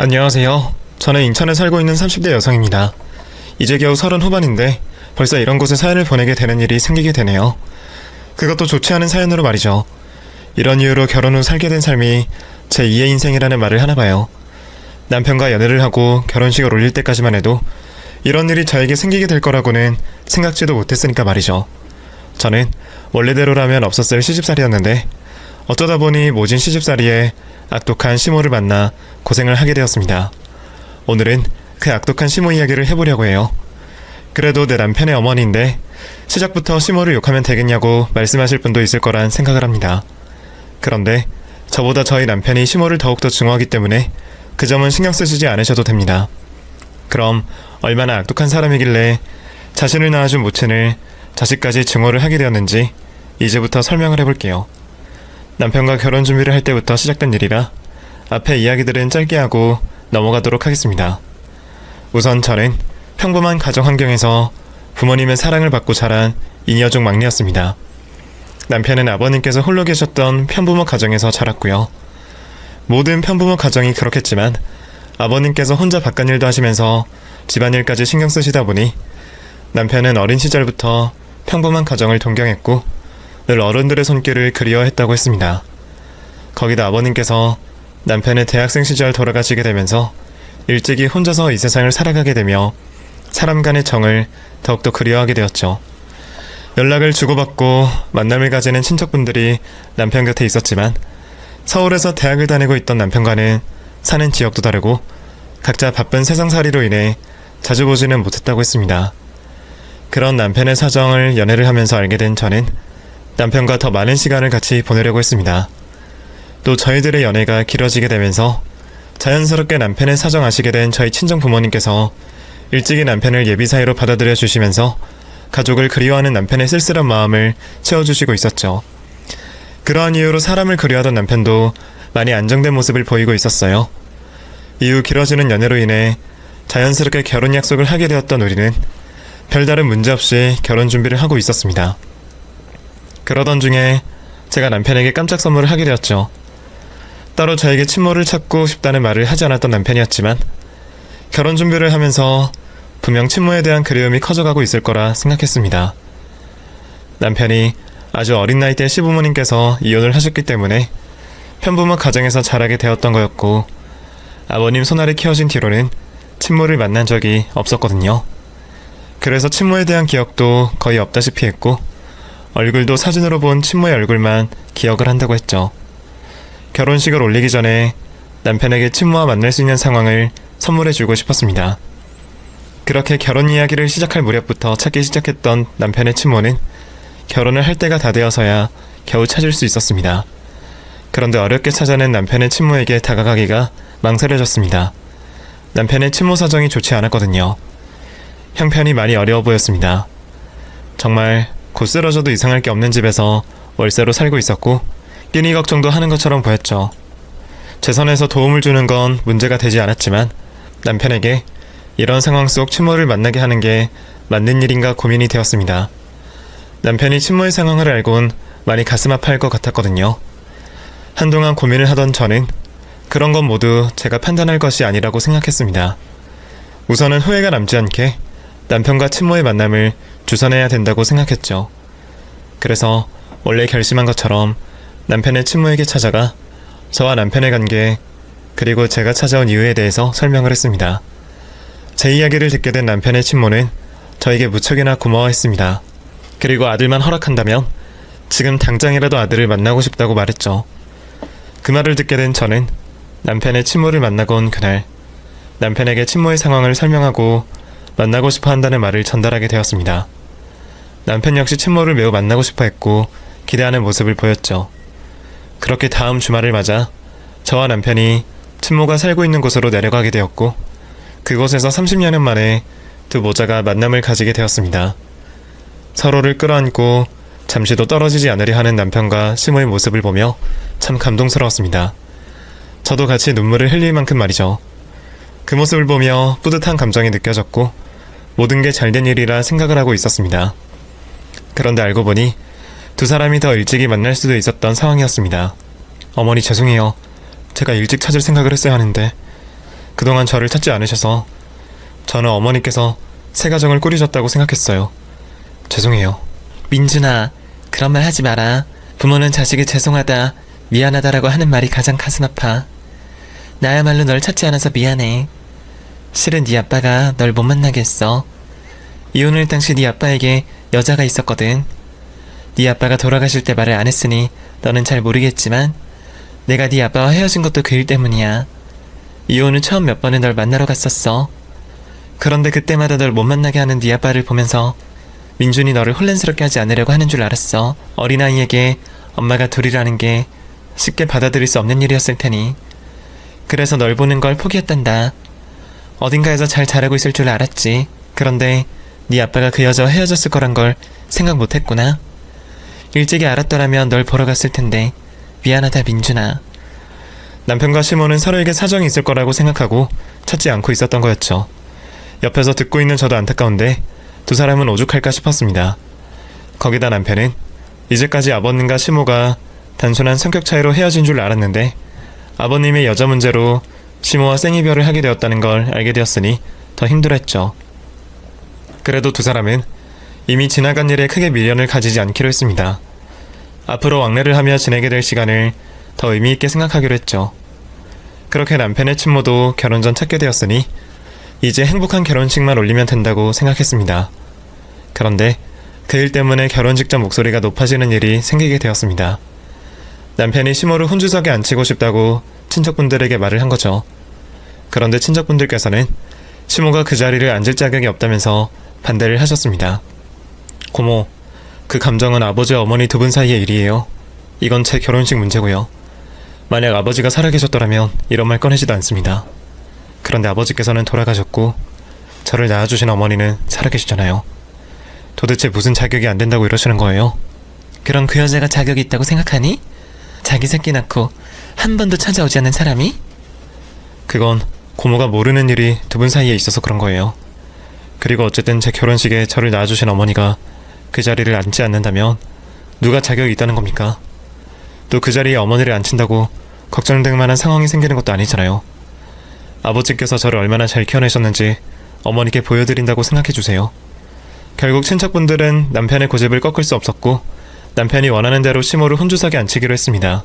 안녕하세요. 저는 인천에 살고 있는 30대 여성입니다. 이제 겨우 30 후반인데 벌써 이런 곳에 사연을 보내게 되는 일이 생기게 되네요. 그것도 좋지 않은 사연으로 말이죠. 이런 이유로 결혼 후 살게 된 삶이 제 2의 인생이라는 말을 하나 봐요. 남편과 연애를 하고 결혼식을 올릴 때까지만 해도 이런 일이 저에게 생기게 될 거라고는 생각지도 못했으니까 말이죠. 저는 원래대로라면 없었을 시집살이였는데 어쩌다 보니 모진 시집살이에 악독한 시모를 만나 고생을 하게 되었습니다. 오늘은 그 악독한 시모 이야기를 해보려고 해요. 그래도 내 남편의 어머니인데 시작부터 시모를 욕하면 되겠냐고 말씀하실 분도 있을 거란 생각을 합니다. 그런데 저보다 저희 남편이 시모를 더욱더 증오하기 때문에 그 점은 신경 쓰시지 않으셔도 됩니다. 그럼 얼마나 악독한 사람이길래 자신을 낳아준 모친을 자식까지 증오를 하게 되었는지 이제부터 설명을 해볼게요. 남편과 결혼 준비를 할 때부터 시작된 일이라 앞에 이야기들은 짧게 하고 넘어가도록 하겠습니다. 우선 저는 평범한 가정 환경에서 부모님의 사랑을 받고 자란 이녀 중 막내였습니다. 남편은 아버님께서 홀로 계셨던 편부모 가정에서 자랐고요. 모든 편부모 가정이 그렇겠지만 아버님께서 혼자 바깥일도 하시면서 집안일까지 신경 쓰시다 보니 남편은 어린 시절부터 평범한 가정을 동경했고 늘 어른들의 손길을 그리워했다고 했습니다. 거기다 아버님께서 남편의 대학생 시절 돌아가시게 되면서 일찍이 혼자서 이 세상을 살아가게 되며 사람 간의 정을 더욱더 그리워하게 되었죠. 연락을 주고받고 만남을 가지는 친척분들이 남편 곁에 있었지만 서울에서 대학을 다니고 있던 남편과는 사는 지역도 다르고 각자 바쁜 세상살이로 인해 자주 보지는 못했다고 했습니다. 그런 남편의 사정을 연애를 하면서 알게 된 저는 남편과 더 많은 시간을 같이 보내려고 했습니다. 또 저희들의 연애가 길어지게 되면서 자연스럽게 남편의 사정 아시게 된 저희 친정 부모님께서 일찍이 남편을 예비 사이로 받아들여 주시면서 가족을 그리워하는 남편의 쓸쓸한 마음을 채워주시고 있었죠. 그러한 이유로 사람을 그리워하던 남편도 많이 안정된 모습을 보이고 있었어요. 이후 길어지는 연애로 인해 자연스럽게 결혼 약속을 하게 되었던 우리는 별다른 문제 없이 결혼 준비를 하고 있었습니다. 그러던 중에 제가 남편에게 깜짝 선물을 하게 되었죠. 따로 저에게 친모를 찾고 싶다는 말을 하지 않았던 남편이었지만 결혼 준비를 하면서 분명 친모에 대한 그리움이 커져가고 있을 거라 생각했습니다. 남편이 아주 어린 나이 때 시부모님께서 이혼을 하셨기 때문에 편부모 가정에서 자라게 되었던 거였고 아버님 손아래 키워진 뒤로는 친모를 만난 적이 없었거든요. 그래서 친모에 대한 기억도 거의 없다시피 했고 얼굴도 사진으로 본 친모의 얼굴만 기억을 한다고 했죠. 결혼식을 올리기 전에 남편에게 친모와 만날 수 있는 상황을 선물해주고 싶었습니다. 그렇게 결혼 이야기를 시작할 무렵부터 찾기 시작했던 남편의 친모는 결혼을 할 때가 다 되어서야 겨우 찾을 수 있었습니다. 그런데 어렵게 찾아낸 남편의 친모에게 다가가기가 망설여졌습니다. 남편의 친모 사정이 좋지 않았거든요. 형편이 많이 어려워 보였습니다. 정말 곧 쓰러져도 이상할 게 없는 집에서 월세로 살고 있었고 끼니 걱정도 하는 것처럼 보였죠. 제 선에서 도움을 주는 건 문제가 되지 않았지만 남편에게 이런 상황 속 친모를 만나게 하는 게 맞는 일인가 고민이 되었습니다. 남편이 친모의 상황을 알곤 많이 가슴 아파할 것 같았거든요. 한동안 고민을 하던 저는 그런 건 모두 제가 판단할 것이 아니라고 생각했습니다. 우선은 후회가 남지 않게 남편과 친모의 만남을 주선해야 된다고 생각했죠. 그래서 원래 결심한 것처럼 남편의 친모에게 찾아가 저와 남편의 관계 그리고 제가 찾아온 이유에 대해서 설명을 했습니다. 제 이야기를 듣게 된 남편의 친모는 저에게 무척이나 고마워했습니다. 그리고 아들만 허락한다면 지금 당장이라도 아들을 만나고 싶다고 말했죠. 그 말을 듣게 된 저는 남편의 친모를 만나고 온 그날 남편에게 친모의 상황을 설명하고 만나고 싶어 한다는 말을 전달하게 되었습니다. 남편 역시 친모를 매우 만나고 싶어 했고 기대하는 모습을 보였죠. 그렇게 다음 주말을 맞아 저와 남편이 친모가 살고 있는 곳으로 내려가게 되었고 그곳에서 30여년 만에 두 모자가 만남을 가지게 되었습니다. 서로를 끌어안고 잠시도 떨어지지 않으려 하는 남편과 시모의 모습을 보며 참 감동스러웠습니다. 저도 같이 눈물을 흘릴 만큼 말이죠. 그 모습을 보며 뿌듯한 감정이 느껴졌고 모든 게 잘된 일이라 생각을 하고 있었습니다. 그런데 알고 보니 두 사람이 더 일찍이 만날 수도 있었던 상황이었습니다. 어머니 죄송해요. 제가 일찍 찾을 생각을 했어야 하는데 그동안 저를 찾지 않으셔서 저는 어머니께서 새 가정을 꾸리셨다고 생각했어요. 죄송해요. 민준아, 그런 말 하지 마라. 부모는 자식이 죄송하다, 미안하다라고 하는 말이 가장 가슴 아파. 나야말로 널 찾지 않아서 미안해. 실은 네 아빠가 널 못 만나게 했어. 이혼을 당시 네 아빠에게 여자가 있었거든. 네 아빠가 돌아가실 때 말을 안 했으니 너는 잘 모르겠지만 내가 네 아빠와 헤어진 것도 그 일 때문이야. 이혼 후 처음 몇 번은 널 만나러 갔었어. 그런데 그때마다 널 못 만나게 하는 네 아빠를 보면서 민준이 너를 혼란스럽게 하지 않으려고 하는 줄 알았어. 어린아이에게 엄마가 둘이라는 게 쉽게 받아들일 수 없는 일이었을 테니. 그래서 널 보는 걸 포기했단다. 어딘가에서 잘 자라고 있을 줄 알았지. 그런데 네 아빠가 그 여자와 헤어졌을 거란 걸 생각 못했구나. 일찍이 알았더라면 널 보러 갔을 텐데. 미안하다 민준아. 남편과 시모는 서로에게 사정이 있을 거라고 생각하고 찾지 않고 있었던 거였죠. 옆에서 듣고 있는 저도 안타까운데 두 사람은 오죽할까 싶었습니다. 거기다 남편은 이제까지 아버님과 시모가 단순한 성격 차이로 헤어진 줄 알았는데 아버님의 여자 문제로 시모와 생이별을 하게 되었다는 걸 알게 되었으니 더 힘들었죠. 그래도 두 사람은 이미 지나간 일에 크게 미련을 가지지 않기로 했습니다. 앞으로 왕래를 하며 지내게 될 시간을 더 의미있게 생각하기로 했죠. 그렇게 남편의 친모도 결혼 전 찾게 되었으니 이제 행복한 결혼식만 올리면 된다고 생각했습니다. 그런데 그 일 때문에 결혼 직전 목소리가 높아지는 일이 생기게 되었습니다. 남편이 시모를 혼주석에 앉히고 싶다고 친척분들에게 말을 한 거죠. 그런데 친척분들께서는 시모가 그 자리를 앉을 자격이 없다면서 반대를 하셨습니다. 고모, 그 감정은 아버지와 어머니 두 분 사이의 일이에요. 이건 제 결혼식 문제고요. 만약 아버지가 살아계셨더라면 이런 말 꺼내지도 않습니다. 그런데 아버지께서는 돌아가셨고 저를 낳아주신 어머니는 살아계시잖아요. 도대체 무슨 자격이 안 된다고 이러시는 거예요? 그럼 그 여자가 자격이 있다고 생각하니? 자기 새끼 낳고 한 번도 찾아오지 않는 사람이? 그건 고모가 모르는 일이 두 분 사이에 있어서 그런 거예요. 그리고 어쨌든 제 결혼식에 저를 낳아주신 어머니가 그 자리를 앉지 않는다면 누가 자격이 있다는 겁니까? 또 그 자리에 어머니를 앉힌다고 걱정될 만한 상황이 생기는 것도 아니잖아요. 아버지께서 저를 얼마나 잘 키워내셨는지 어머니께 보여드린다고 생각해주세요. 결국 친척분들은 남편의 고집을 꺾을 수 없었고 남편이 원하는 대로 시모를 혼주석에 앉히기로 했습니다.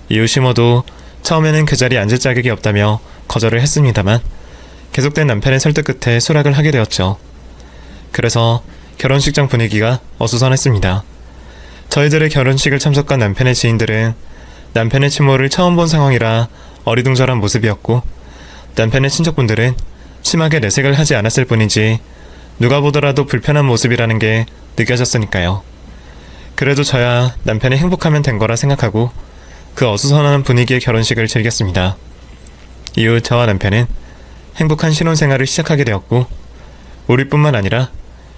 이후 시모도 처음에는 그 자리에 앉을 자격이 없다며 거절을 했습니다만 계속된 남편의 설득 끝에 수락을 하게 되었죠. 그래서 결혼식장 분위기가 어수선했습니다. 저희들의 결혼식을 참석한 남편의 지인들은 남편의 친모를 처음 본 상황이라 어리둥절한 모습이었고 남편의 친척분들은 심하게 내색을 하지 않았을 뿐이지 누가 보더라도 불편한 모습이라는 게 느껴졌으니까요. 그래도 저야 남편이 행복하면 된 거라 생각하고 그 어수선한 분위기의 결혼식을 즐겼습니다. 이후 저와 남편은 행복한 신혼생활을 시작하게 되었고 우리뿐만 아니라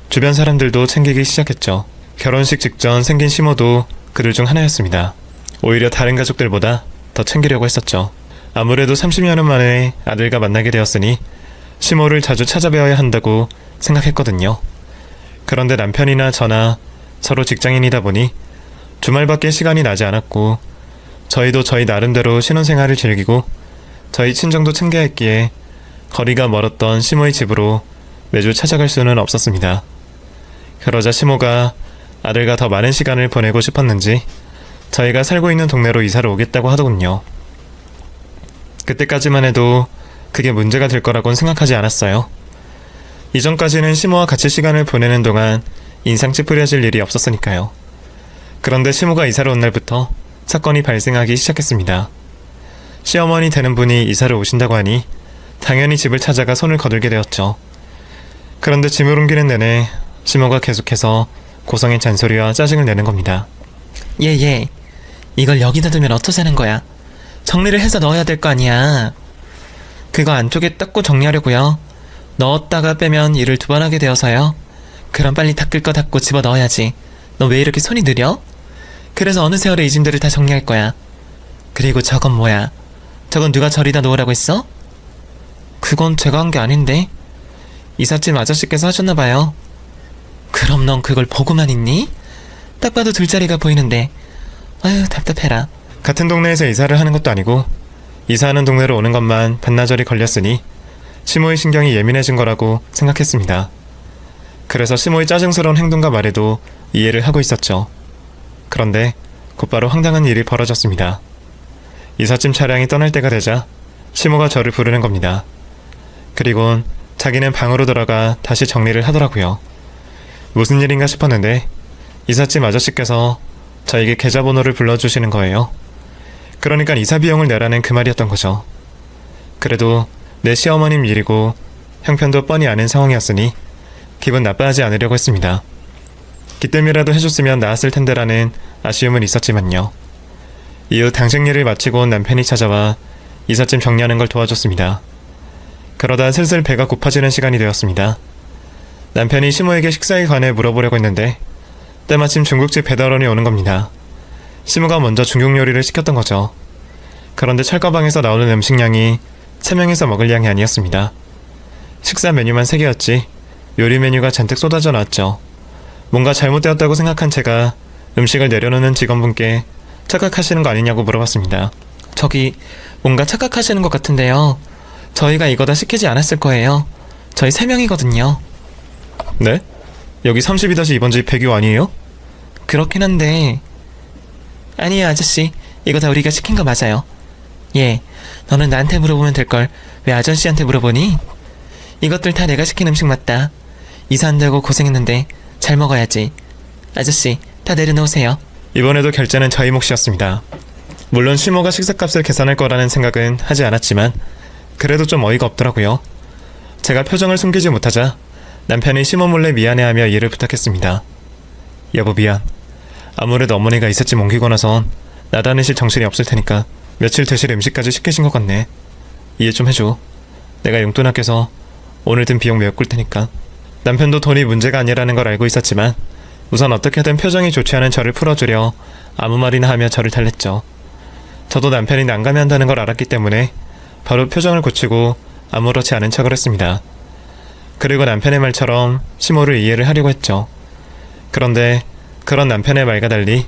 주변 사람들도 챙기기 시작했죠. 결혼식 직전 생긴 시모도 그들 중 하나였습니다. 오히려 다른 가족들보다 더 챙기려고 했었죠. 아무래도 30여 년 만에 아들과 만나게 되었으니 시모를 자주 찾아뵈어야 한다고 생각했거든요. 그런데 남편이나 저나 서로 직장인이다 보니 주말밖에 시간이 나지 않았고 저희도 저희 나름대로 신혼생활을 즐기고 저희 친정도 챙겨야 했기에 거리가 멀었던 시모의 집으로 매주 찾아갈 수는 없었습니다. 그러자 시모가 아들과 더 많은 시간을 보내고 싶었는지 저희가 살고 있는 동네로 이사를 오겠다고 하더군요. 그때까지만 해도 그게 문제가 될 거라고는 생각하지 않았어요. 이전까지는 시모와 같이 시간을 보내는 동안 인상 찌푸려질 일이 없었으니까요. 그런데 시모가 이사를 온 날부터 사건이 발생하기 시작했습니다. 시어머니 되는 분이 이사를 오신다고 하니 당연히 집을 찾아가 손을 거들게 되었죠. 그런데 짐을 옮기는 내내 시모가 계속해서 고성의 잔소리와 짜증을 내는 겁니다. 얘 이걸 여기다 두면 어쩌자는 거야? 정리를 해서 넣어야 될 거 아니야. 그거 안쪽에 닦고 정리하려고요. 넣었다가 빼면 일을 두 번 하게 되어서요. 그럼 빨리 닦을 거 닦고 집어 넣어야지. 너 왜 이렇게 손이 느려? 그래서 어느 세월에 이 짐들을 다 정리할 거야. 그리고 저건 뭐야? 저건 누가 저리다 놓으라고 했어? 그건 제가 한 게 아닌데. 이삿짐 아저씨께서 하셨나봐요. 그럼 넌 그걸 보고만 있니? 딱 봐도 둘자리가 보이는데. 아유 답답해라. 같은 동네에서 이사를 하는 것도 아니고 이사하는 동네로 오는 것만 반나절이 걸렸으니 시모의 신경이 예민해진 거라고 생각했습니다. 그래서 시모의 짜증스러운 행동과 말에도 이해를 하고 있었죠. 그런데 곧바로 황당한 일이 벌어졌습니다. 이삿짐 차량이 떠날 때가 되자 시모가 저를 부르는 겁니다. 그리곤 자기는 방으로 들어가 다시 정리를 하더라고요. 무슨 일인가 싶었는데 이삿짐 아저씨께서 저에게 계좌번호를 불러주시는 거예요. 그러니까 이사 비용을 내라는 그 말이었던 거죠. 그래도 내 시어머님 일이고 형편도 뻔히 아는 상황이었으니 기분 나빠하지 않으려고 했습니다. 기뜸이라도 해줬으면 나았을 텐데라는 아쉬움은 있었지만요. 이후 당직 일을 마치고 온 남편이 찾아와 이삿짐 정리하는 걸 도와줬습니다. 그러다 슬슬 배가 고파지는 시간이 되었습니다. 남편이 시모에게 식사에 관해 물어보려고 했는데 때마침 중국집 배달원이 오는 겁니다. 시모가 먼저 중국 요리를 시켰던 거죠. 그런데 철가방에서 나오는 음식량이 3명이서 먹을 양이 아니었습니다. 식사 메뉴만 3개였지 요리 메뉴가 잔뜩 쏟아져 나왔죠. 뭔가 잘못되었다고 생각한 제가 음식을 내려놓는 직원분께 착각하시는 거 아니냐고 물어봤습니다. 저기 뭔가 착각하시는 것 같은데요. 저희가 이거 다 시키지 않았을 거예요. 저희 3명이거든요. 네? 여기 32-2번 집 배교 아니에요? 그렇긴 한데 아니에요 아저씨. 이거 다 우리가 시킨 거 맞아요. 예, 너는 나한테 물어보면 될걸 왜 아저씨한테 물어보니? 이것들 다 내가 시킨 음식 맞다. 이사한다고 고생했는데 잘 먹어야지. 아저씨 다 내려놓으세요. 이번에도 결제는 저희 몫이었습니다. 물론 시모가 식사값을 계산할 거라는 생각은 하지 않았지만 그래도 좀 어이가 없더라고요. 제가 표정을 숨기지 못하자 남편이 시모 몰래 미안해하며 이해를 부탁했습니다. 여보 미안. 아무래도 어머니가 이삿짐 옮기고 나선 나다니실 정신이 없을 테니까 며칠 드실 음식까지 시키신 것 같네. 이해 좀 해줘. 내가 용돈 아껴서 오늘 든 비용 메꿀 테니까. 남편도 돈이 문제가 아니라는 걸 알고 있었지만 우선 어떻게든 표정이 좋지 않은 저를 풀어주려 아무 말이나 하며 저를 달랬죠. 저도 남편이 난감해한다는 걸 알았기 때문에 바로 표정을 고치고 아무렇지 않은 척을 했습니다. 그리고 남편의 말처럼 시모를 이해를 하려고 했죠. 그런데 그런 남편의 말과 달리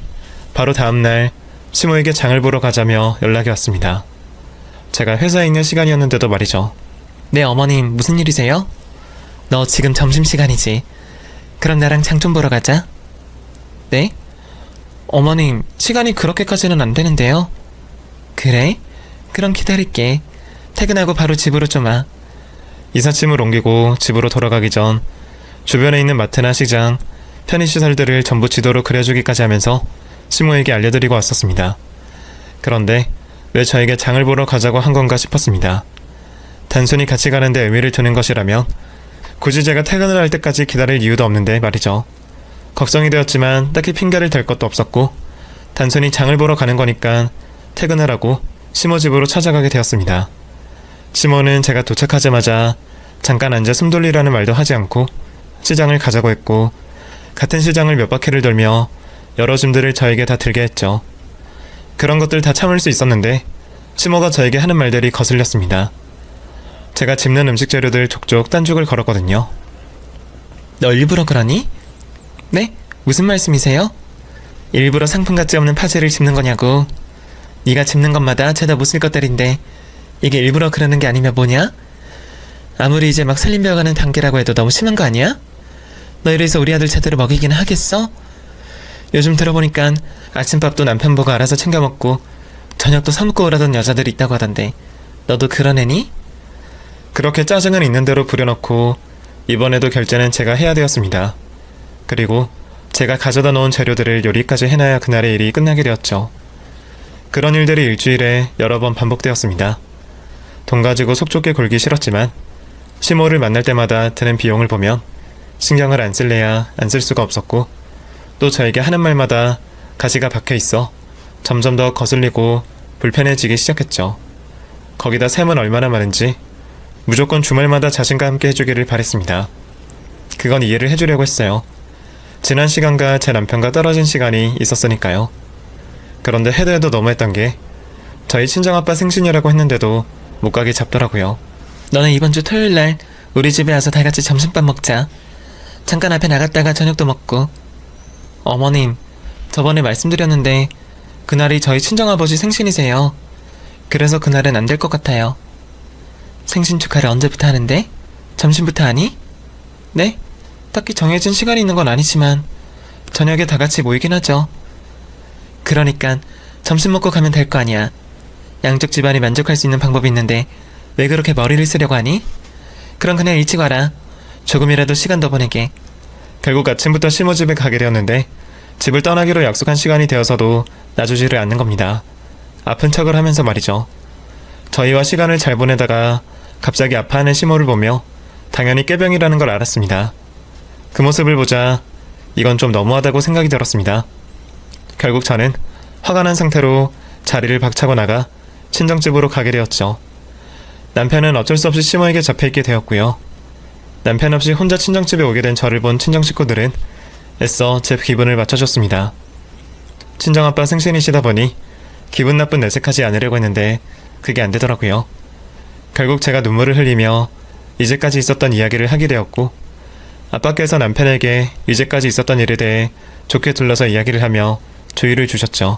바로 다음날 시모에게 장을 보러 가자며 연락이 왔습니다. 제가 회사에 있는 시간이었는데도 말이죠. 네 어머님 무슨 일이세요? 너 지금 점심시간이지. 그럼 나랑 장 좀 보러 가자. 네? 어머님 시간이 그렇게까지는 안 되는데요. 그래? 그럼 기다릴게. 퇴근하고 바로 집으로 좀 와. 이삿짐을 옮기고 집으로 돌아가기 전 주변에 있는 마트나 시장, 편의시설들을 전부 지도로 그려주기까지 하면서 시모에게 알려드리고 왔었습니다. 그런데 왜 저에게 장을 보러 가자고 한 건가 싶었습니다. 단순히 같이 가는데 의미를 두는 것이라면 굳이 제가 퇴근을 할 때까지 기다릴 이유도 없는데 말이죠. 걱정이 되었지만 딱히 핑계를 댈 것도 없었고 단순히 장을 보러 가는 거니까 퇴근을 하고 시모 집으로 찾아가게 되었습니다. 시모는 제가 도착하자마자 잠깐 앉아 숨 돌리라는 말도 하지 않고 시장을 가자고 했고 같은 시장을 몇 바퀴를 돌며 여러 짐들을 저에게 다 들게 했죠. 그런 것들 다 참을 수 있었는데 시모가 저에게 하는 말들이 거슬렸습니다. 제가 집는 음식 재료들 족족 딴죽을 걸었거든요. 너 일부러 그러니? 네? 무슨 말씀이세요? 일부러 상품 가치 없는 파지를 집는 거냐고. 네가 집는 것마다 죄다 못 쓸 것들인데 이게 일부러 그러는 게 아니면 뭐냐? 아무리 이제 막 살림배워가는 단계라고 해도 너무 심한 거 아니야? 너 이래서 우리 아들 제대로 먹이긴 하겠어? 요즘 들어보니까 아침밥도 남편 보고 알아서 챙겨 먹고 저녁도 사먹고 오라던 여자들이 있다고 하던데 너도 그런 애니? 그렇게 짜증은 있는 대로 부려놓고 이번에도 결제는 제가 해야 되었습니다. 그리고 제가 가져다 놓은 재료들을 요리까지 해놔야 그날의 일이 끝나게 되었죠. 그런 일들이 일주일에 여러 번 반복되었습니다. 돈 가지고 속 좁게 굴기 싫었지만 시모를 만날 때마다 드는 비용을 보면 신경을 안 쓸래야 안 쓸 수가 없었고 또 저에게 하는 말마다 가시가 박혀 있어 점점 더 거슬리고 불편해지기 시작했죠. 거기다 셈은 얼마나 많은지 무조건 주말마다 자신과 함께 해주기를 바랬습니다. 그건 이해를 해주려고 했어요. 지난 시간과 제 남편과 떨어진 시간이 있었으니까요. 그런데 해도 해도 너무했던 게 저희 친정아빠 생신이라고 했는데도 못 가게 잡더라고요. 너는 이번 주 토요일날 우리 집에 와서 다 같이 점심밥 먹자. 잠깐 앞에 나갔다가 저녁도 먹고. 어머님, 저번에 말씀드렸는데 그날이 저희 친정아버지 생신이세요. 그래서 그날은 안 될 것 같아요. 생신 축하를 언제부터 하는데? 점심부터 하니? 네? 딱히 정해진 시간이 있는 건 아니지만 저녁에 다 같이 모이긴 하죠. 그러니까 점심 먹고 가면 될 거 아니야. 양쪽 집안이 만족할 수 있는 방법이 있는데 왜 그렇게 머리를 쓰려고 하니? 그럼 그냥 일찍 와라. 조금이라도 시간 더 보내게. 결국 아침부터 시모 집에 가게 되었는데 집을 떠나기로 약속한 시간이 되어서도 놔주지를 않는 겁니다. 아픈 척을 하면서 말이죠. 저희와 시간을 잘 보내다가 갑자기 아파하는 시모를 보며 당연히 꾀병이라는 걸 알았습니다. 그 모습을 보자 이건 좀 너무하다고 생각이 들었습니다. 결국 저는 화가 난 상태로 자리를 박차고 나가 친정집으로 가게 되었죠. 남편은 어쩔 수 없이 시모에게 잡혀있게 되었고요. 남편 없이 혼자 친정집에 오게 된 저를 본 친정 식구들은 애써 제 기분을 맞춰줬습니다. 친정아빠 생신이시다 보니 기분 나쁜 내색하지 않으려고 했는데 그게 안 되더라고요. 결국 제가 눈물을 흘리며 이제까지 있었던 이야기를 하게 되었고 아빠께서 남편에게 이제까지 있었던 일에 대해 좋게 둘러서 이야기를 하며 주의를 주셨죠.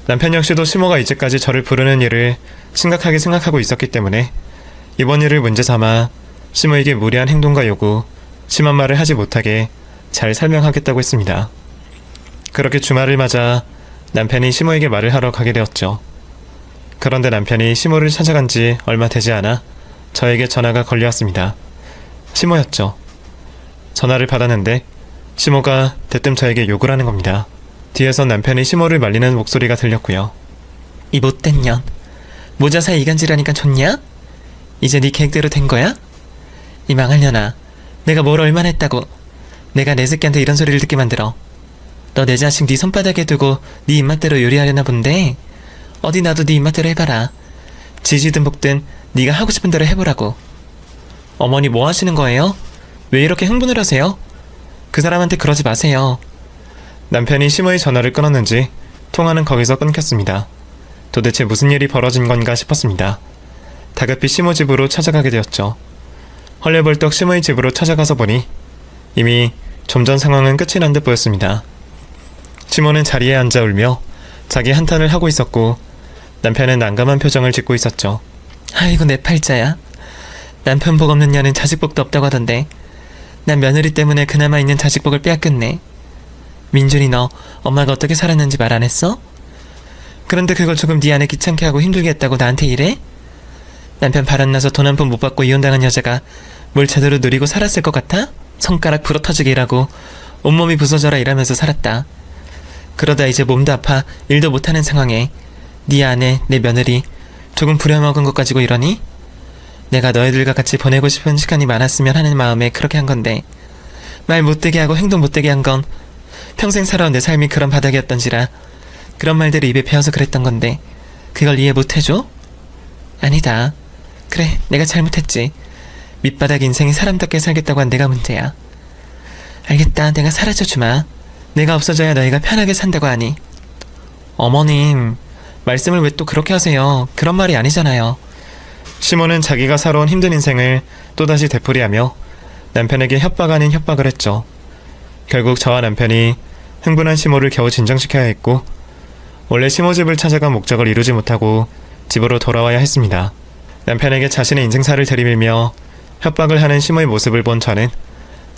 남편 역시도 시모가 이제까지 저를 부르는 일을 심각하게 생각하고 있었기 때문에 이번 일을 문제 삼아 시모에게 무리한 행동과 요구, 심한 말을 하지 못하게 잘 설명하겠다고 했습니다. 그렇게 주말을 맞아 남편이 시모에게 말을 하러 가게 되었죠. 그런데 남편이 시모를 찾아간 지 얼마 되지 않아 저에게 전화가 걸려왔습니다. 시모였죠. 전화를 받았는데 시모가 대뜸 저에게 욕을 하는 겁니다. 뒤에서 남편이 시모를 말리는 목소리가 들렸고요. 이 못된 년. 모자 사이 이간질하니까 좋냐? 이제 네 계획대로 된 거야? 이 망할 년아. 내가 뭘 얼마나 했다고. 내가 내 새끼한테 이런 소리를 듣게 만들어. 너 내 자식 네 손바닥에 두고 네 입맛대로 요리하려나 본데 어디 나도 네 입맛대로 해봐라. 지지든 볶든 네가 하고 싶은 대로 해보라고. 어머니 뭐 하시는 거예요? 왜 이렇게 흥분을 하세요? 그 사람한테 그러지 마세요. 남편이 시모의 전화를 끊었는지 통화는 거기서 끊겼습니다. 도대체 무슨 일이 벌어진 건가 싶었습니다. 다급히 시모 집으로 찾아가게 되었죠. 헐레벌떡 시모의 집으로 찾아가서 보니 이미 좀 전 상황은 끝이 난 듯 보였습니다. 시모는 자리에 앉아 울며 자기 한탄을 하고 있었고 남편은 난감한 표정을 짓고 있었죠. 아이고 내 팔자야. 남편 복 없는 년은 자식 복도 없다고 하던데 난 며느리 때문에 그나마 있는 자식 복을 빼앗겼네. 민준이 너 엄마가 어떻게 살았는지 말 안 했어? 그런데 그걸 조금 네 안에 귀찮게 하고 힘들게 했다고 나한테 이래? 남편 바람나서 돈 한 푼 못 받고 이혼당한 여자가 뭘 제대로 누리고 살았을 것 같아? 손가락 부러터지게 일하고 온몸이 부서져라 일하면서 살았다. 그러다 이제 몸도 아파 일도 못하는 상황에 네 아내, 내 며느리 조금 부려먹은 것 가지고 이러니? 내가 너희들과 같이 보내고 싶은 시간이 많았으면 하는 마음에 그렇게 한 건데 말 못되게 하고 행동 못되게 한 건 평생 살아온 내 삶이 그런 바닥이었던지라 그런 말들이 입에 배어서 그랬던 건데 그걸 이해 못해줘? 아니다. 그래, 내가 잘못했지. 밑바닥 인생이 사람답게 살겠다고 한 내가 문제야. 알겠다, 내가 사라져주마. 내가 없어져야 너희가 편하게 산다고 하니. 어머님, 말씀을 왜 또 그렇게 하세요? 그런 말이 아니잖아요. 시모는 자기가 살아온 힘든 인생을 또다시 되풀이하며 남편에게 협박 아닌 협박을 했죠. 결국 저와 남편이 흥분한 시모를 겨우 진정시켜야 했고 원래 시모 집을 찾아간 목적을 이루지 못하고 집으로 돌아와야 했습니다. 남편에게 자신의 인생사를 들이밀며 협박을 하는 시모의 모습을 본 저는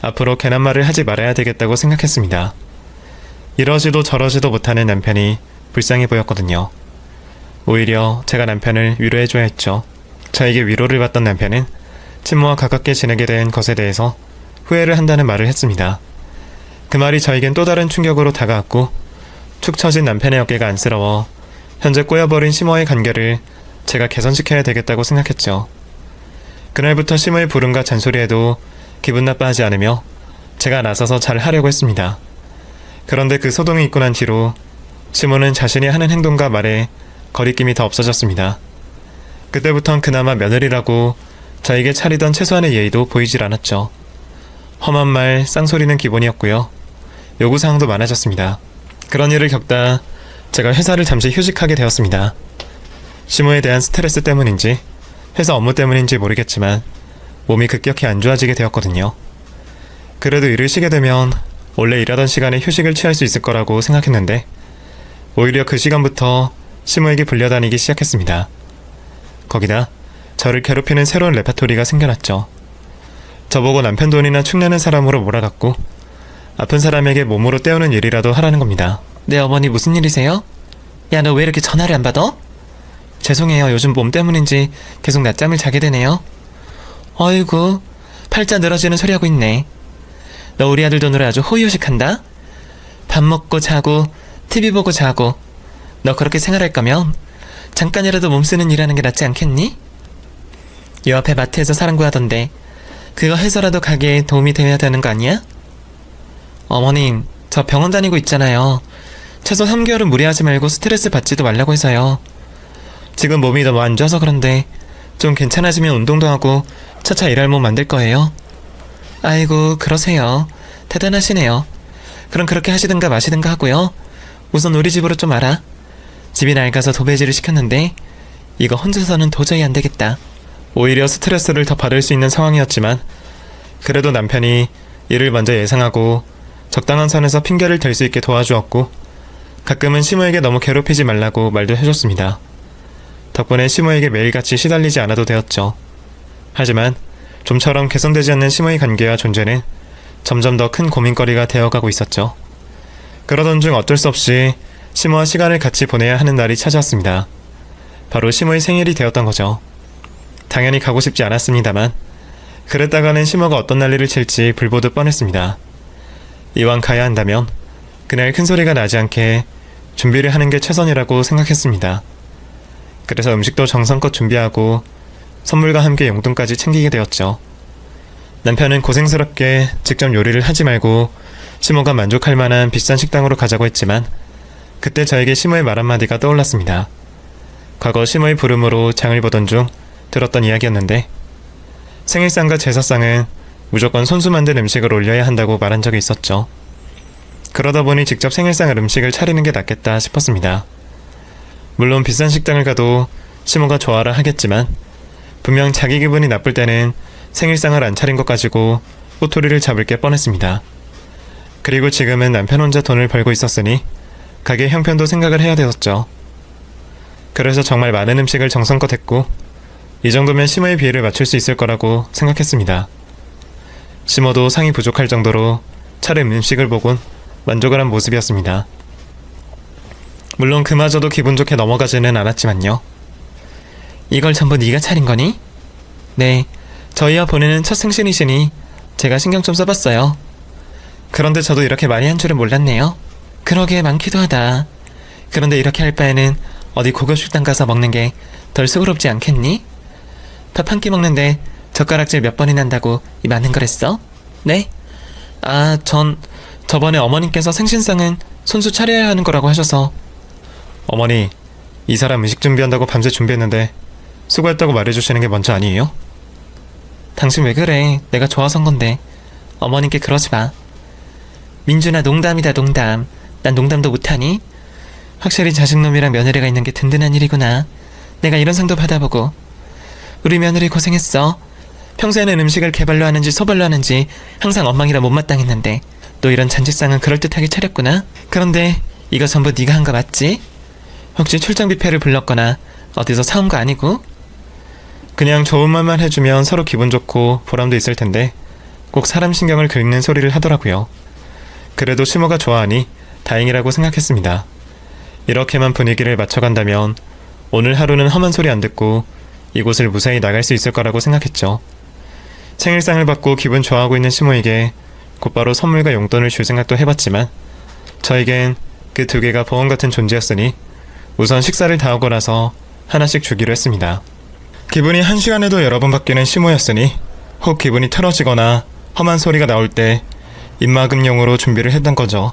앞으로 괜한 말을 하지 말아야 되겠다고 생각했습니다. 이러지도 저러지도 못하는 남편이 불쌍해 보였거든요. 오히려 제가 남편을 위로해줘야 했죠. 저에게 위로를 받던 남편은 친모와 가깝게 지내게 된 것에 대해서 후회를 한다는 말을 했습니다. 그 말이 저에겐 또 다른 충격으로 다가왔고 축 처진 남편의 어깨가 안쓰러워 현재 꼬여버린 시모의 관계를 제가 개선시켜야 되겠다고 생각했죠. 그날부터 시모의 불응과 잔소리에도 기분 나빠하지 않으며 제가 나서서 잘 하려고 했습니다. 그런데 그 소동이 있고 난 뒤로 시모는 자신이 하는 행동과 말에 거리낌이 더 없어졌습니다. 그때부턴 그나마 며느리라고 저에게 차리던 최소한의 예의도 보이질 않았죠. 험한 말, 쌍소리는 기본이었고요. 요구사항도 많아졌습니다. 그런 일을 겪다 제가 회사를 잠시 휴직하게 되었습니다. 시모에 대한 스트레스 때문인지 회사 업무 때문인지 모르겠지만 몸이 급격히 안 좋아지게 되었거든요. 그래도 일을 쉬게 되면 원래 일하던 시간에 휴식을 취할 수 있을 거라고 생각했는데 오히려 그 시간부터 시모에게 불려다니기 시작했습니다. 거기다 저를 괴롭히는 새로운 레파토리가 생겨났죠. 저보고 남편 돈이나 축내는 사람으로 몰아갔고 아픈 사람에게 몸으로 때우는 일이라도 하라는 겁니다. 네, 어머니 무슨 일이세요? 야, 너 왜 이렇게 전화를 안 받아? 죄송해요. 요즘 몸 때문인지 계속 낮잠을 자게 되네요. 어이구, 팔자 늘어지는 소리 하고 있네. 너 우리 아들 돈으로 아주 호의호식한다? 밥 먹고 자고 TV 보고 자고. 너 그렇게 생활할 거면 잠깐이라도 몸 쓰는 일 하는 게 낫지 않겠니? 요 앞에 마트에서 사람 구하던데 그거 해서라도 가게에 도움이 돼야 되는 거 아니야? 어머님, 저 병원 다니고 있잖아요. 최소 3개월은 무리하지 말고 스트레스 받지도 말라고 해서요. 지금 몸이 너무 안 좋아서 그런데 좀 괜찮아지면 운동도 하고 차차 일할 몸 만들 거예요. 아이고, 그러세요. 대단하시네요. 그럼 그렇게 하시든가 마시든가 하고요. 우선 우리 집으로 좀 와라. 집이 낡아서 도배지를 시켰는데 이거 혼자서는 도저히 안 되겠다. 오히려 스트레스를 더 받을 수 있는 상황이었지만 그래도 남편이 이를 먼저 예상하고 적당한 선에서 핑계를 댈 수 있게 도와주었고 가끔은 시모에게 너무 괴롭히지 말라고 말도 해줬습니다. 덕분에 시모에게 매일같이 시달리지 않아도 되었죠. 하지만 좀처럼 개선되지 않는 시모의 관계와 존재는 점점 더 큰 고민거리가 되어가고 있었죠. 그러던 중 어쩔 수 없이 시모와 시간을 같이 보내야 하는 날이 찾아왔습니다. 바로 시모의 생일이 되었던 거죠. 당연히 가고 싶지 않았습니다만 그랬다가는 시모가 어떤 난리를 칠지 불보듯 뻔했습니다. 이왕 가야 한다면 그날 큰 소리가 나지 않게 준비를 하는 게 최선이라고 생각했습니다. 그래서 음식도 정성껏 준비하고 선물과 함께 용돈까지 챙기게 되었죠. 남편은 고생스럽게 직접 요리를 하지 말고 시모가 만족할 만한 비싼 식당으로 가자고 했지만 그때 저에게 시모의 말 한마디가 떠올랐습니다. 과거 시모의 부름으로 장을 보던 중 들었던 이야기였는데 생일상과 제사상은 무조건 손수 만든 음식을 올려야 한다고 말한 적이 있었죠. 그러다 보니 직접 생일상을 음식을 차리는 게 낫겠다 싶었습니다. 물론 비싼 식당을 가도 시모가 좋아라 하겠지만 분명 자기 기분이 나쁠 때는 생일상을 안 차린 것 가지고 꼬투리를 잡을 게 뻔했습니다. 그리고 지금은 남편 혼자 돈을 벌고 있었으니 가게 형편도 생각을 해야 되었죠. 그래서 정말 많은 음식을 정성껏 했고 이 정도면 시모의 비위를 맞출 수 있을 거라고 생각했습니다. 시모도 상이 부족할 정도로 차린 음식을 보곤 만족을 한 모습이었습니다. 물론 그마저도 기분 좋게 넘어가지는 않았지만요. 이걸 전부 네가 차린 거니? 네, 저희와 보내는 첫 생신이시니 제가 신경 좀 써봤어요. 그런데 저도 이렇게 많이 한 줄은 몰랐네요. 그러게 많기도 하다. 그런데 이렇게 할 바에는 어디 고급 식당 가서 먹는 게 덜 수고롭지 않겠니? 밥 한 끼 먹는데 젓가락질 몇 번이나 한다고 이 많은 걸 했어? 네? 아, 저번에 어머님께서 생신상은 손수 차려야 하는 거라고 하셔서. 어머니, 이 사람 음식 준비한다고 밤새 준비했는데 수고했다고 말해주시는 게 먼저 아니에요? 당신 왜 그래? 내가 좋아서 한 건데. 어머님께 그러지 마. 민준아, 농담이다, 농담. 난 농담도 못하니? 확실히 자식놈이랑 며느리가 있는 게 든든한 일이구나. 내가 이런 상도 받아보고. 우리 며느리 고생했어. 평소에는 음식을 개발로 하는지 소발로 하는지 항상 엉망이라 못마땅했는데 또 이런 잔치상은 그럴듯하게 차렸구나. 그런데 이거 전부 네가 한 거 맞지? 혹시 출장 뷔페를 불렀거나 어디서 사온 거 아니고? 그냥 좋은 말만 해주면 서로 기분 좋고 보람도 있을 텐데 꼭 사람 신경을 긁는 소리를 하더라고요. 그래도 시모가 좋아하니 다행이라고 생각했습니다. 이렇게만 분위기를 맞춰간다면 오늘 하루는 험한 소리 안 듣고 이곳을 무사히 나갈 수 있을 거라고 생각했죠. 생일상을 받고 기분 좋아하고 있는 시모에게 곧바로 선물과 용돈을 줄 생각도 해봤지만 저에겐 그 두 개가 보험 같은 존재였으니 우선 식사를 다 하고 나서 하나씩 주기로 했습니다. 기분이 한 시간에도 여러 번 바뀌는 시모였으니 혹 기분이 틀어지거나 험한 소리가 나올 때 입막음용으로 준비를 했던 거죠.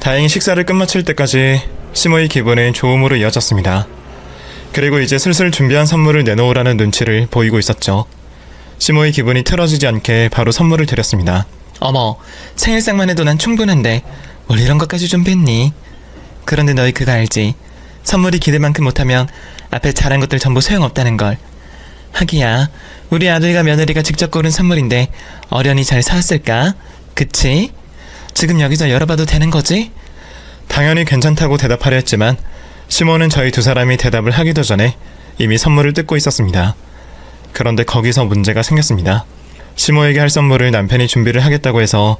다행히 식사를 끝마칠 때까지 시모의 기분은 좋음으로 이어졌습니다. 그리고 이제 슬슬 준비한 선물을 내놓으라는 눈치를 보이고 있었죠. 시모의 기분이 틀어지지 않게 바로 선물을 드렸습니다. 어머, 생일상만 해도 난 충분한데 뭘 이런 것까지 준비했니? 그런데 너희 그거 알지? 선물이 기대만큼 못하면 앞에 잘한 것들 전부 소용없다는 걸. 하기야, 우리 아들과 며느리가 직접 고른 선물인데 어련히 잘 사왔을까? 그치? 지금 여기서 열어봐도 되는 거지? 당연히 괜찮다고 대답하려 했지만 시모는 저희 두 사람이 대답을 하기도 전에 이미 선물을 뜯고 있었습니다. 그런데 거기서 문제가 생겼습니다. 시모에게 할 선물을 남편이 준비를 하겠다고 해서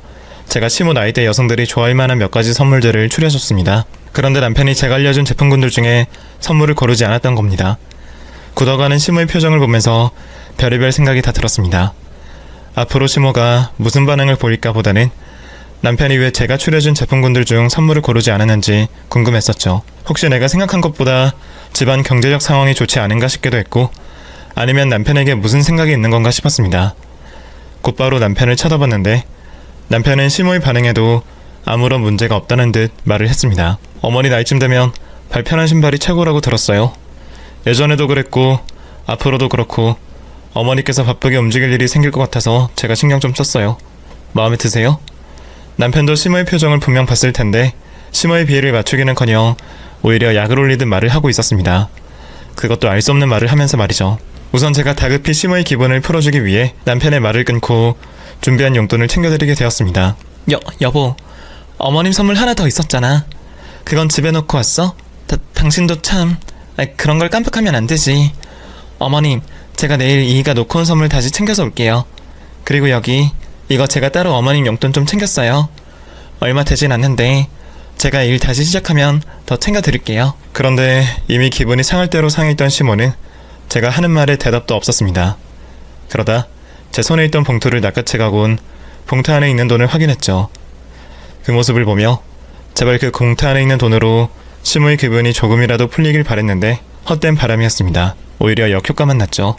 제가 시모 나이대 여성들이 좋아할 만한 몇 가지 선물들을 추려줬습니다. 그런데 남편이 제가 알려준 제품군들 중에 선물을 고르지 않았던 겁니다. 굳어가는 시모의 표정을 보면서 별의별 생각이 다 들었습니다. 앞으로 시모가 무슨 반응을 보일까 보다는 남편이 왜 제가 추려준 제품군들 중 선물을 고르지 않았는지 궁금했었죠. 혹시 내가 생각한 것보다 집안 경제적 상황이 좋지 않은가 싶기도 했고, 아니면 남편에게 무슨 생각이 있는 건가 싶었습니다. 곧바로 남편을 쳐다봤는데 남편은 시모의 반응에도 아무런 문제가 없다는 듯 말을 했습니다. 어머니 나이쯤 되면 발편한 신발이 최고라고 들었어요. 예전에도 그랬고 앞으로도 그렇고 어머니께서 바쁘게 움직일 일이 생길 것 같아서 제가 신경 좀 썼어요. 마음에 드세요? 남편도 시모의 표정을 분명 봤을 텐데 시모의 비위를 맞추기는커녕 오히려 약을 올리듯 말을 하고 있었습니다. 그것도 알 수 없는 말을 하면서 말이죠. 우선 제가 다급히 시모의 기분을 풀어주기 위해 남편의 말을 끊고 준비한 용돈을 챙겨드리게 되었습니다. 여보, 어머님 선물 하나 더 있었잖아. 그건 집에 놓고 왔어? 당신도 참... 그런 걸 깜빡하면 안 되지. 어머님, 제가 내일 이희가 놓고 온 선물 다시 챙겨서 올게요. 그리고 여기 이거 제가 따로 어머님 용돈 좀 챙겼어요. 얼마 되진 않는데 제가 일 다시 시작하면 더 챙겨드릴게요. 그런데 이미 기분이 상할 대로 상해있던 시모는 제가 하는 말에 대답도 없었습니다. 그러다 제 손에 있던 봉투를 낚아채 가곤 봉투 안에 있는 돈을 확인했죠. 그 모습을 보며 제발 그 봉투 안에 있는 돈으로 시모의 기분이 조금이라도 풀리길 바랬는데 헛된 바람이었습니다. 오히려 역효과만 났죠.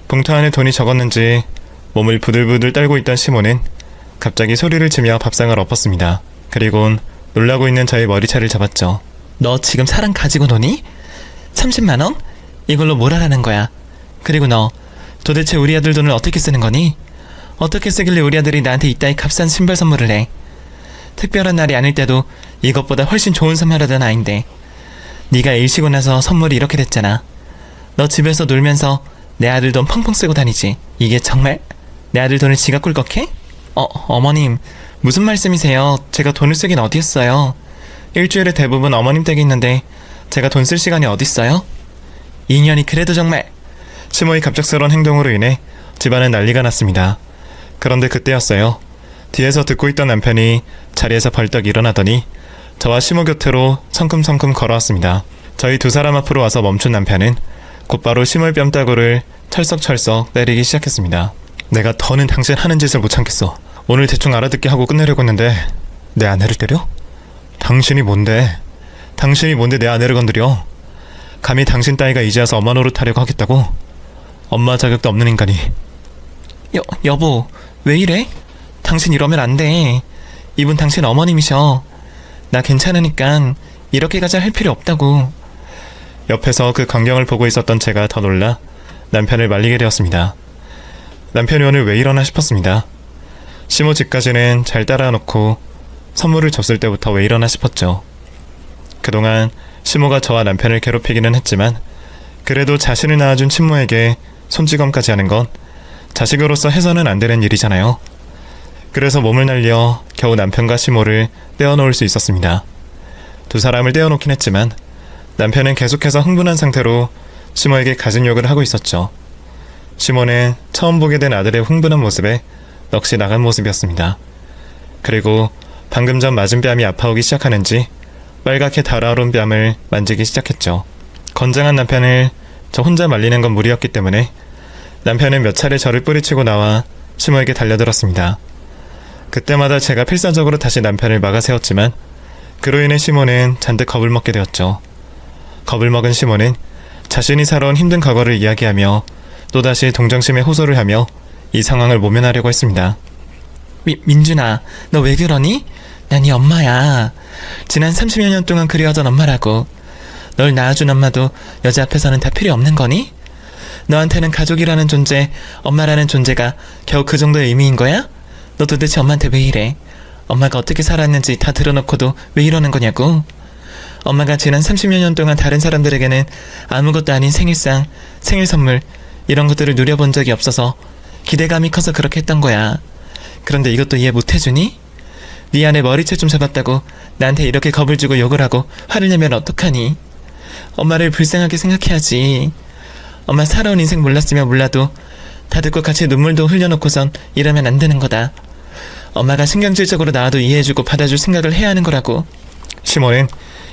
봉투 안에 돈이 적었는지 몸을 부들부들 떨고 있던 시모는 갑자기 소리를 치며 밥상을 엎었습니다. 그리곤 놀라고 있는 저의 머리채를 잡았죠. 너 지금 사랑 가지고 노니? 30만 원? 이걸로 뭘 하라는 거야? 그리고 너 도대체 우리 아들 돈을 어떻게 쓰는 거니? 어떻게 쓰길래 우리 아들이 나한테 이따위 값싼 신발 선물을 해? 특별한 날이 아닐 때도 이것보다 훨씬 좋은 선물 하던 아인데 네가 일 쉬고 나서 선물이 이렇게 됐잖아. 너 집에서 놀면서 내 아들 돈 펑펑 쓰고 다니지. 이게 정말 내 아들 돈을 지가 꿀꺽해? 어머님 무슨 말씀이세요? 제가 돈을 쓰긴 어디였어요? 일주일에 대부분 어머님 댁에 있는데 제가 돈 쓸 시간이 어딨어요? 2년이 그래도 정말... 시모의 갑작스러운 행동으로 인해 집안은 난리가 났습니다. 그런데 그때였어요. 뒤에서 듣고 있던 남편이 자리에서 벌떡 일어나더니 저와 시모 곁으로 성큼성큼 걸어왔습니다. 저희 두 사람 앞으로 와서 멈춘 남편은 곧바로 시모의 뺨따구를 철썩철썩 때리기 시작했습니다. 내가 더는 당신 하는 짓을 못 참겠어. 오늘 대충 알아듣게 하고 끝내려고 했는데 내 아내를 때려? 당신이 뭔데 내 아내를 건드려? 감히 당신 따위가 이제 와서 엄마 노릇하려고 하겠다고? 엄마 자격도 없는 인간이. 여보 왜 이래? 당신 이러면 안 돼. 이분 당신 어머님이셔. 나 괜찮으니까 이렇게까지 할 필요 없다고. 옆에서 그 광경을 보고 있었던 제가 더 놀라 남편을 말리게 되었습니다. 남편이 오늘 왜 이러나 싶었습니다. 시모 집까지는 잘 따라놓고 선물을 줬을 때부터 왜 이러나 싶었죠. 그동안 시모가 저와 남편을 괴롭히기는 했지만 그래도 자신을 낳아준 친모에게 손찌검까지 하는 건 자식으로서 해서는 안 되는 일이잖아요. 그래서 몸을 날려 겨우 남편과 시모를 떼어놓을 수 있었습니다. 두 사람을 떼어놓긴 했지만 남편은 계속해서 흥분한 상태로 시모에게 갖은 욕을 하고 있었죠. 시모는 처음 보게 된 아들의 흥분한 모습에 넋이 나간 모습이었습니다. 그리고 방금 전 맞은 뺨이 아파오기 시작하는지 빨갛게 달아오른 뺨을 만지기 시작했죠. 건장한 남편을 저 혼자 말리는 건 무리였기 때문에 남편은 몇 차례 저를 뿌리치고 나와 시모에게 달려들었습니다. 그때마다 제가 필사적으로 다시 남편을 막아세웠지만 그로 인해 시모는 잔뜩 겁을 먹게 되었죠. 겁을 먹은 시모는 자신이 살아온 힘든 과거를 이야기하며 또다시 동정심에 호소를 하며 이 상황을 모면하려고 했습니다. 민준아, 너 왜 그러니? 난 네 엄마야. 지난 30여 년 동안 그리워던 엄마라고. 널 낳아준 엄마도 여자 앞에서는 다 필요 없는 거니? 너한테는 가족이라는 존재, 엄마라는 존재가 겨우 그 정도의 의미인 거야? 너 도대체 엄마한테 왜 이래? 엄마가 어떻게 살았는지 다 들어놓고도 왜 이러는 거냐고? 엄마가 지난 30여 년 동안 다른 사람들에게는 아무것도 아닌 생일상, 생일 선물 이런 것들을 누려본 적이 없어서 기대감이 커서 그렇게 했던 거야. 그런데 이것도 이해 못해주니? 네 안에 머리채 좀 잡았다고 나한테 이렇게 겁을 주고 욕을 하고 화를 내면 어떡하니? 엄마를 불쌍하게 생각해야지. 엄마 살아온 인생 몰랐으면 몰라도 다 듣고 같이 눈물도 흘려놓고선 이러면 안 되는 거다. 엄마가 신경질적으로 나와도 이해해주고 받아줄 생각을 해야 하는 거라고. 시모는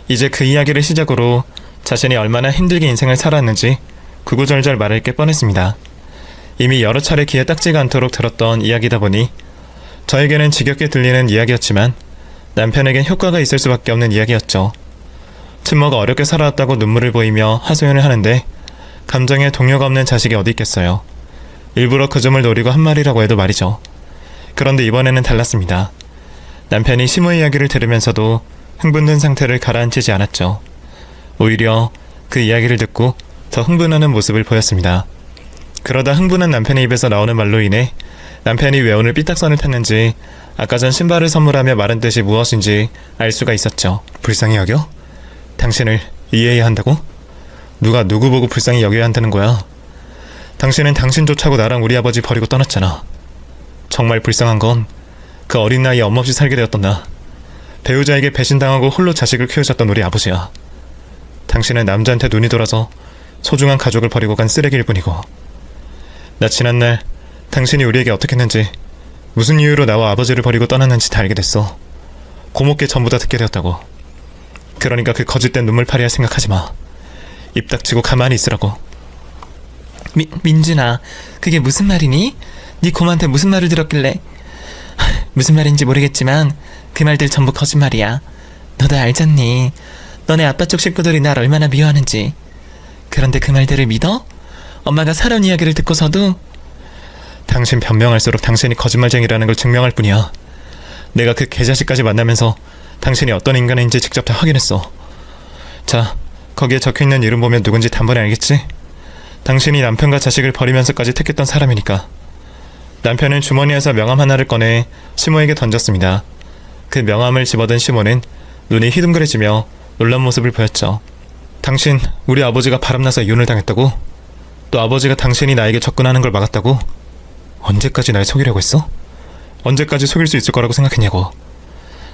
이제 그 이야기를 시작으로 자신이 얼마나 힘들게 인생을 살았는지 구구절절 말할 게 뻔했습니다. 이미 여러 차례 귀에 딱지가 않도록 들었던 이야기다 보니 저에게는 지겹게 들리는 이야기였지만 남편에겐 효과가 있을 수밖에 없는 이야기였죠. 친모가 어렵게 살아왔다고 눈물을 보이며 하소연을 하는데 감정에 동요가 없는 자식이 어디 있겠어요. 일부러 그 점을 노리고 한 말이라고 해도 말이죠. 그런데 이번에는 달랐습니다. 남편이 시모의 이야기를 들으면서도 흥분된 상태를 가라앉히지 않았죠. 오히려 그 이야기를 듣고 더 흥분하는 모습을 보였습니다. 그러다 흥분한 남편의 입에서 나오는 말로 인해 남편이 왜 오늘 삐딱선을 탔는지 아까 전 신발을 선물하며 말한 뜻이 무엇인지 알 수가 있었죠. 불쌍히 여겨? 당신을 이해해야 한다고? 누가 누구 보고 불쌍히 여겨야 한다는 거야? 당신은 당신조차고 나랑 우리 아버지 버리고 떠났잖아. 정말 불쌍한 건 그 어린 나이에 엄마 없이 살게 되었던 나, 배우자에게 배신당하고 홀로 자식을 키우셨던 우리 아버지야. 당신은 남자한테 눈이 돌아서 소중한 가족을 버리고 간 쓰레기일 뿐이고, 나 지난날 당신이 우리에게 어떻게 했는지, 무슨 이유로 나와 아버지를 버리고 떠났는지 다 알게 됐어. 고목께 전부 다 듣게 되었다고. 그러니까 그 거짓된 눈물파리야 생각하지 마. 입 닥치고 가만히 있으라고. 민준아, 그게 무슨 말이니? 네 고모한테 무슨 말을 들었길래? 무슨 말인지 모르겠지만 그 말들 전부 거짓말이야. 너도 알잖니. 너네 아빠 쪽 식구들이 날 얼마나 미워하는지. 그런데 그 말들을 믿어? 엄마가 살아온 이야기를 듣고서도? 당신 변명할수록 당신이 거짓말쟁이라는 걸 증명할 뿐이야. 내가 그 개자식까지 만나면서 당신이 어떤 인간인지 직접 다 확인했어. 자, 거기에 적혀있는 이름 보면 누군지 단번에 알겠지? 당신이 남편과 자식을 버리면서까지 택했던 사람이니까. 남편은 주머니에서 명함 하나를 꺼내 시모에게 던졌습니다. 그 명함을 집어든 시모는 눈이 휘둥그레지며 놀란 모습을 보였죠. 당신, 우리 아버지가 바람나서 이혼을 당했다고? 또 아버지가 당신이 나에게 접근하는 걸 막았다고? 언제까지 날 속이려고 했어? 언제까지 속일 수 있을 거라고 생각했냐고.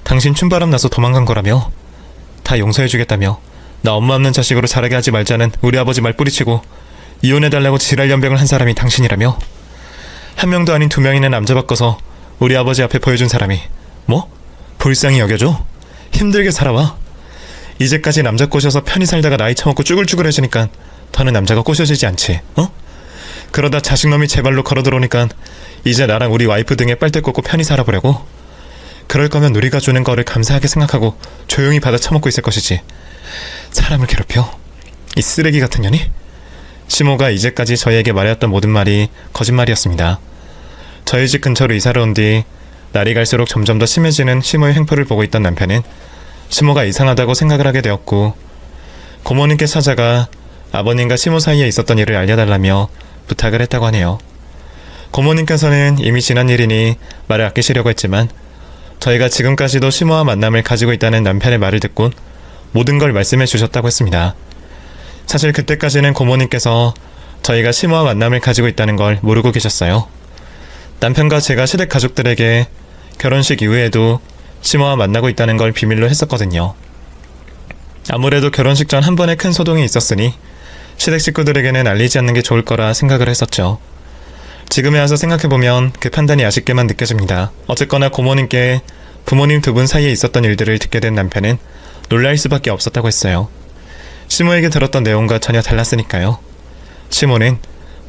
당신 춤바람 나서 도망간 거라며? 다 용서해주겠다며 나 엄마 없는 자식으로 자라게 하지 말자는 우리 아버지 말 뿌리치고 이혼해달라고 지랄 연병을 한 사람이 당신이라며? 한 명도 아닌 두 명이나 남자 바꿔서 우리 아버지 앞에 보여준 사람이 뭐? 불쌍히 여겨줘? 힘들게 살아와? 이제까지 남자 꼬셔서 편히 살다가 나이 처먹고 쭈글쭈글해지니까 더는 남자가 꼬셔지지 않지, 어? 그러다 자식놈이 제 발로 걸어 들어오니까 이제 나랑 우리 와이프 등에 빨대 꽂고 편히 살아보려고? 그럴 거면 우리가 주는 거를 감사하게 생각하고 조용히 받아 처먹고 있을 것이지. 사람을 괴롭혀? 이 쓰레기 같은 년이? 시모가 이제까지 저희에게 말해왔던 모든 말이 거짓말이었습니다. 저희 집 근처로 이사를 온 뒤 날이 갈수록 점점 더 심해지는 시모의 행포를 보고 있던 남편은 시모가 이상하다고 생각을 하게 되었고, 고모님께 찾아가 아버님과 시모 사이에 있었던 일을 알려달라며 부탁을 했다고 하네요. 고모님께서는 이미 지난 일이니 말을 아끼시려고 했지만 저희가 지금까지도 시모와 만남을 가지고 있다는 남편의 말을 듣곤 모든 걸 말씀해 주셨다고 했습니다. 사실 그때까지는 고모님께서 저희가 시모와 만남을 가지고 있다는 걸 모르고 계셨어요. 남편과 제가 시댁 가족들에게 결혼식 이후에도 시모와 만나고 있다는 걸 비밀로 했었거든요. 아무래도 결혼식 전 한 번의 큰 소동이 있었으니 시댁 식구들에게는 알리지 않는 게 좋을 거라 생각을 했었죠. 지금에 와서 생각해보면 그 판단이 아쉽게만 느껴집니다. 어쨌거나 고모님께 부모님 두 분 사이에 있었던 일들을 듣게 된 남편은 놀랄 수밖에 없었다고 했어요. 시모에게 들었던 내용과 전혀 달랐으니까요. 시모는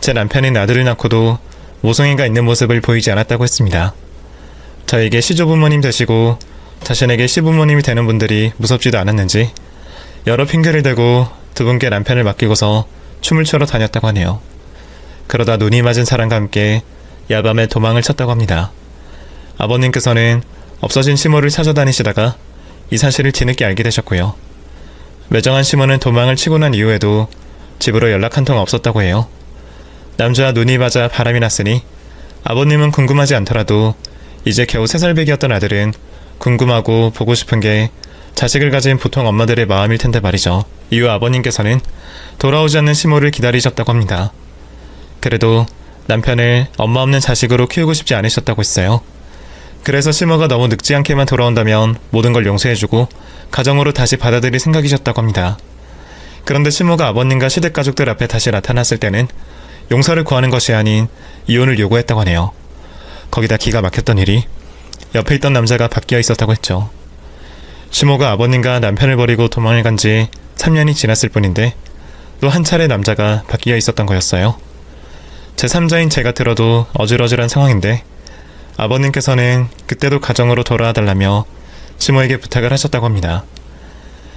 제 남편인 아들을 낳고도 모성애가 있는 모습을 보이지 않았다고 했습니다. 저에게 시조부모님 되시고 자신에게 시부모님이 되는 분들이 무섭지도 않았는지 여러 핑계를 대고 두 분께 남편을 맡기고서 춤을 추러 다녔다고 하네요. 그러다 눈이 맞은 사람과 함께 야밤에 도망을 쳤다고 합니다. 아버님께서는 없어진 시모를 찾아다니시다가 이 사실을 뒤늦게 알게 되셨고요. 매정한 시모는 도망을 치고 난 이후에도 집으로 연락 한 통 없었다고 해요. 남자와 눈이 맞아 바람이 났으니 아버님은 궁금하지 않더라도 이제 겨우 3살배기였던 아들은 궁금하고 보고 싶은 게 자식을 가진 보통 엄마들의 마음일 텐데 말이죠. 이후 아버님께서는 돌아오지 않는 시모를 기다리셨다고 합니다. 그래도 남편을 엄마 없는 자식으로 키우고 싶지 않으셨다고 했어요. 그래서 시모가 너무 늙지 않게만 돌아온다면 모든 걸 용서해주고 가정으로 다시 받아들일 생각이셨다고 합니다. 그런데 시모가 아버님과 시댁 가족들 앞에 다시 나타났을 때는 용서를 구하는 것이 아닌 이혼을 요구했다고 하네요. 거기다 기가 막혔던 일이 옆에 있던 남자가 바뀌어 있었다고 했죠. 시모가 아버님과 남편을 버리고 도망을 간 지 3년이 지났을 뿐인데 또 한 차례 남자가 바뀌어 있었던 거였어요. 제3자인 제가 들어도 어질어질한 상황인데 아버님께서는 그때도 가정으로 돌아와 달라며 시모에게 부탁을 하셨다고 합니다.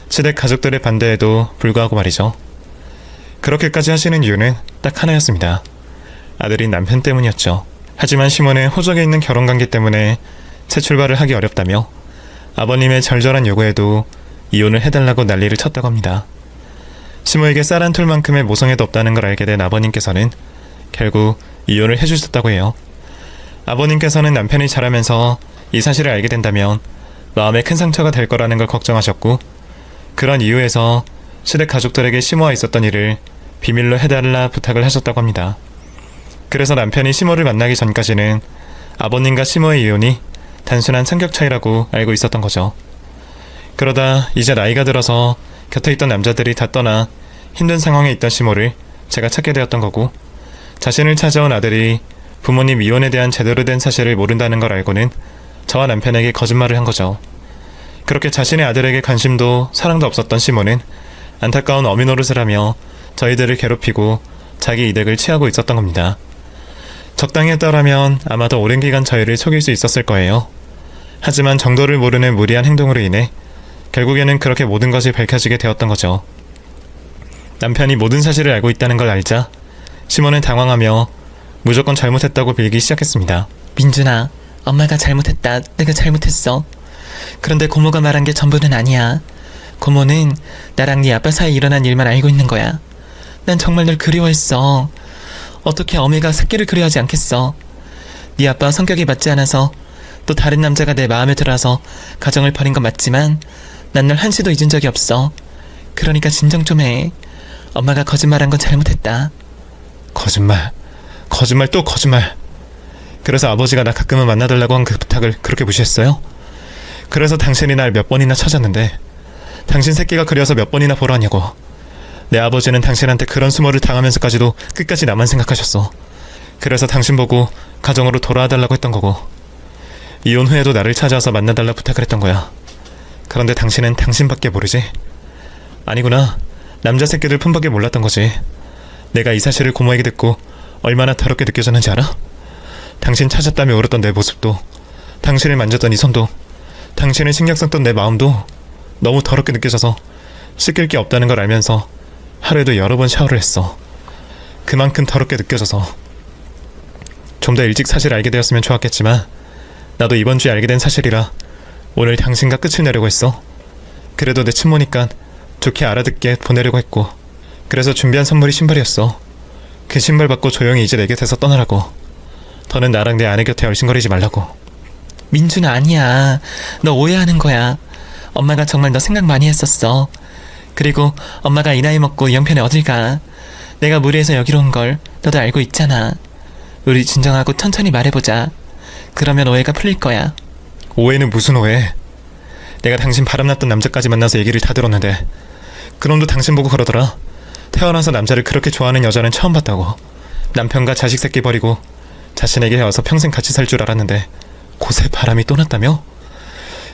시댁 가족들의 반대에도 불구하고 말이죠. 그렇게까지 하시는 이유는 딱 하나였습니다. 아들인 남편 때문이었죠. 하지만 시모는 호적에 있는 결혼관계 때문에 새 출발을 하기 어렵다며 아버님의 절절한 요구에도 이혼을 해달라고 난리를 쳤다고 합니다. 시모에게 쌀 한 톨만큼의 모성애도 없다는 걸 알게 된 아버님께서는 결국 이혼을 해주셨다고 해요. 아버님께서는 남편이 자라면서 이 사실을 알게 된다면 마음에 큰 상처가 될 거라는 걸 걱정하셨고 그런 이유에서 시댁 가족들에게 시모와 있었던 일을 비밀로 해달라 부탁을 하셨다고 합니다. 그래서 남편이 시모를 만나기 전까지는 아버님과 시모의 이혼이 단순한 성격 차이라고 알고 있었던 거죠. 그러다 이제 나이가 들어서 곁에 있던 남자들이 다 떠나 힘든 상황에 있던 시모를 제가 찾게 되었던 거고 자신을 찾아온 아들이 부모님 이혼에 대한 제대로 된 사실을 모른다는 걸 알고는 저와 남편에게 거짓말을 한 거죠. 그렇게 자신의 아들에게 관심도 사랑도 없었던 시모는 안타까운 어미 노릇을 하며 저희들을 괴롭히고 자기 이득을 취하고 있었던 겁니다. 적당히 했더라면 아마도 오랜 기간 저희를 속일 수 있었을 거예요. 하지만 정도를 모르는 무리한 행동으로 인해 결국에는 그렇게 모든 것이 밝혀지게 되었던 거죠. 남편이 모든 사실을 알고 있다는 걸 알자 시모는 당황하며 무조건 잘못했다고 빌기 시작했습니다. 민준아, 엄마가 잘못했다. 내가 잘못했어. 그런데 고모가 말한 게 전부는 아니야. 고모는 나랑 네 아빠 사이에 일어난 일만 알고 있는 거야. 난 정말 널 그리워했어. 어떻게 어미가 새끼를 그리워하지 않겠어. 네 아빠 성격이 맞지 않아서 또 다른 남자가 내 마음에 들어서 가정을 버린 건 맞지만 난 널 한시도 잊은 적이 없어. 그러니까 진정 좀 해. 엄마가 거짓말한 건 잘못했다. 거짓말 또 거짓말. 그래서 아버지가 나 가끔은 만나달라고 한 그 부탁을 그렇게 무시했어요? 그래서 당신이 날 몇 번이나 찾았는데 당신 새끼가 그려서 몇 번이나 보러 왔냐고. 내 아버지는 당신한테 그런 수모를 당하면서까지도 끝까지 나만 생각하셨어. 그래서 당신 보고 가정으로 돌아와 달라고 했던 거고 이혼 후에도 나를 찾아와서 만나달라 부탁을 했던 거야. 그런데 당신은 당신밖에 모르지? 아니구나. 남자 새끼들 품밖에 몰랐던 거지. 내가 이 사실을 고모에게 듣고 얼마나 더럽게 느껴졌는지 알아? 당신 찾았다며 울었던 내 모습도 당신을 만졌던 이 손도 당신을 신경 썼던 내 마음도 너무 더럽게 느껴져서 씻길 게 없다는 걸 알면서 하루에도 여러 번 샤워를 했어. 그만큼 더럽게 느껴져서. 좀 더 일찍 사실을 알게 되었으면 좋았겠지만 나도 이번 주에 알게 된 사실이라 오늘 당신과 끝을 내려고 했어. 그래도 내 친모니까 좋게 알아듣게 보내려고 했고 그래서 준비한 선물이 신발이었어. 그 신발 받고 조용히 이제 내 곁에서 떠나라고. 더는 나랑 내 아내 곁에 얼씬거리지 말라고. 민준아, 아니야. 너 오해하는 거야. 엄마가 정말 너 생각 많이 했었어. 그리고 엄마가 이 나이 먹고 이 형편에 어딜 가. 내가 무리해서 여기로 온 걸 너도 알고 있잖아. 우리 진정하고 천천히 말해보자. 그러면 오해가 풀릴 거야. 오해는 무슨 오해? 내가 당신 바람났던 남자까지 만나서 얘기를 다 들었는데 그놈도 당신 보고 그러더라. 태어나서 남자를 그렇게 좋아하는 여자는 처음 봤다고. 남편과 자식 새끼 버리고 자신에게 와서 평생 같이 살 줄 알았는데 곳에 바람이 또 났다며?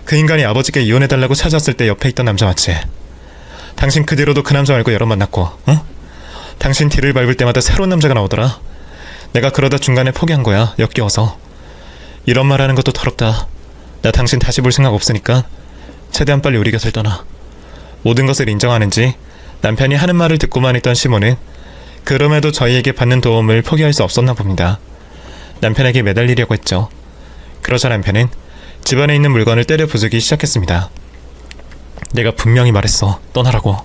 그 인간이 아버지께 이혼해달라고 찾아왔을 때 옆에 있던 남자 맞지? 당신 그 뒤로도 그 남자 말고 여러 만났고, 응? 당신 뒤를 밟을 때마다 새로운 남자가 나오더라. 내가 그러다 중간에 포기한 거야. 역겨워서. 이런 말 하는 것도 더럽다. 나 당신 다시 볼 생각 없으니까 최대한 빨리 우리 곁을 떠나. 모든 것을 인정하는지 남편이 하는 말을 듣고만 있던 시모는 그럼에도 저희에게 받는 도움을 포기할 수 없었나 봅니다. 남편에게 매달리려고 했죠. 그러자 남편은 집안에 있는 물건을 때려 부수기 시작했습니다. 내가 분명히 말했어. 떠나라고.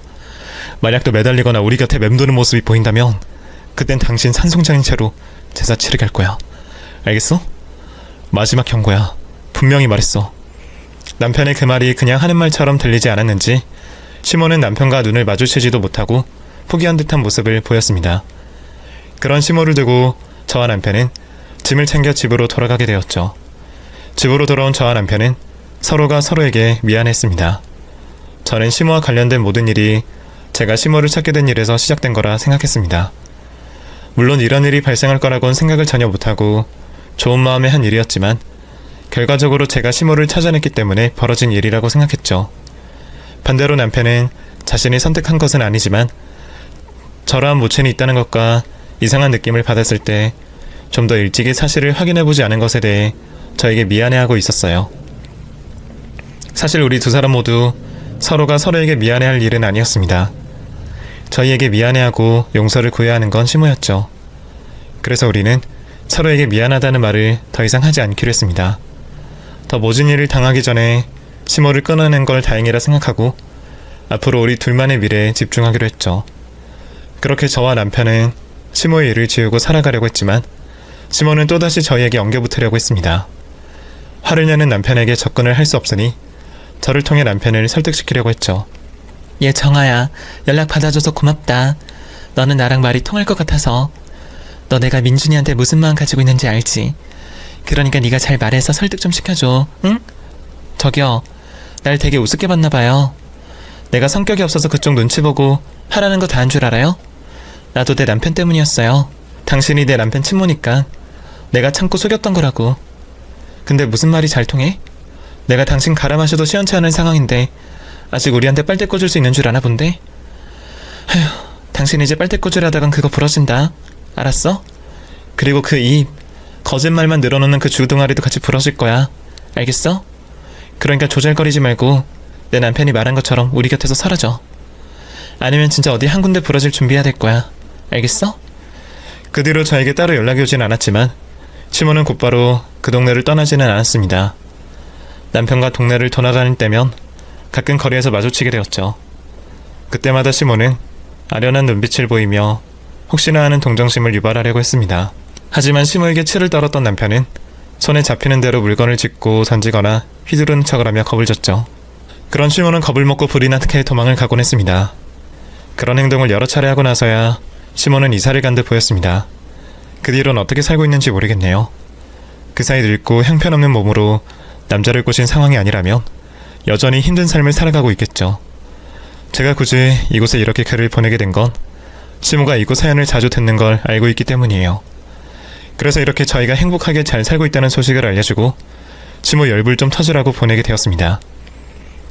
만약 또 매달리거나 우리 곁에 맴도는 모습이 보인다면 그땐 당신 산송장인 채로 제사 치르게 할 거야. 알겠어? 마지막 경고야. 분명히 말했어. 남편의 그 말이 그냥 하는 말처럼 들리지 않았는지 시모는 남편과 눈을 마주치지도 못하고 포기한 듯한 모습을 보였습니다. 그런 시모를 두고 저와 남편은 짐을 챙겨 집으로 돌아가게 되었죠. 집으로 돌아온 저와 남편은 서로가 서로에게 미안했습니다. 저는 시모와 관련된 모든 일이 제가 시모를 찾게 된 일에서 시작된 거라 생각했습니다. 물론 이런 일이 발생할 거라고는 생각을 전혀 못하고 좋은 마음에 한 일이었지만 결과적으로 제가 시모를 찾아냈기 때문에 벌어진 일이라고 생각했죠. 반대로 남편은 자신이 선택한 것은 아니지만 저러한 모친이 있다는 것과 이상한 느낌을 받았을 때 좀 더 일찍이 사실을 확인해보지 않은 것에 대해 저에게 미안해하고 있었어요. 사실 우리 두 사람 모두 서로가 서로에게 미안해할 일은 아니었습니다. 저희에게 미안해하고 용서를 구해야 하는 건 시모였죠. 그래서 우리는 서로에게 미안하다는 말을 더 이상 하지 않기로 했습니다. 더 모진 일을 당하기 전에 시모를 끊어낸 걸 다행이라 생각하고 앞으로 우리 둘만의 미래에 집중하기로 했죠. 그렇게 저와 남편은 시모의 일을 지우고 살아가려고 했지만 시모는 또다시 저희에게 엉겨붙으려고 했습니다. 화를 내는 남편에게 접근을 할 수 없으니 저를 통해 남편을 설득시키려고 했죠. 얘 정아야, 연락 받아줘서 고맙다. 너는 나랑 말이 통할 것 같아서. 너 내가 민준이한테 무슨 마음 가지고 있는지 알지? 그러니까 네가 잘 말해서 설득 좀 시켜줘, 응? 저기요, 날 되게 우습게 봤나봐요. 내가 성격이 없어서 그쪽 눈치 보고 하라는 거 다 한 줄 알아요? 나도 내 남편 때문이었어요. 당신이 내 남편 친모니까 내가 참고 속였던 거라고. 근데 무슨 말이 잘 통해? 내가 당신 갈아 마셔도 시원치 않은 상황인데 아직 우리한테 빨대 꽂을 수 있는 줄 아나 본데? 아휴, 당신 이제 빨대 꽂으려다간 그거 부러진다. 알았어? 그리고 그 입, 거짓말만 늘어놓는 그 주둥아리도 같이 부러질 거야. 알겠어? 그러니까 조잘거리지 말고 내 남편이 말한 것처럼 우리 곁에서 사라져. 아니면 진짜 어디 한 군데 부러질 준비해야 될 거야. 알겠어? 그 뒤로 저에게 따로 연락이 오진 않았지만 시모는 곧바로 그 동네를 떠나지는 않았습니다. 남편과 동네를 돌아다닐 때면 가끔 거리에서 마주치게 되었죠. 그때마다 시모는 아련한 눈빛을 보이며 혹시나 하는 동정심을 유발하려고 했습니다. 하지만 시모에게 치를 떨었던 남편은 손에 잡히는 대로 물건을 짚고 던지거나 휘두르는 척을 하며 겁을 줬죠. 그런 시모는 겁을 먹고 불이 나게 도망을 가곤 했습니다. 그런 행동을 여러 차례 하고 나서야 시모는 이사를 간 듯 보였습니다. 그 뒤로는 어떻게 살고 있는지 모르겠네요. 그 사이 늙고 형편없는 몸으로 남자를 꼬신 상황이 아니라면 여전히 힘든 삶을 살아가고 있겠죠. 제가 굳이 이곳에 이렇게 글을 보내게 된 건 시모가 이곳 사연을 자주 듣는 걸 알고 있기 때문이에요. 그래서 이렇게 저희가 행복하게 잘 살고 있다는 소식을 알려주고 시모 열불 좀 터주라고 보내게 되었습니다.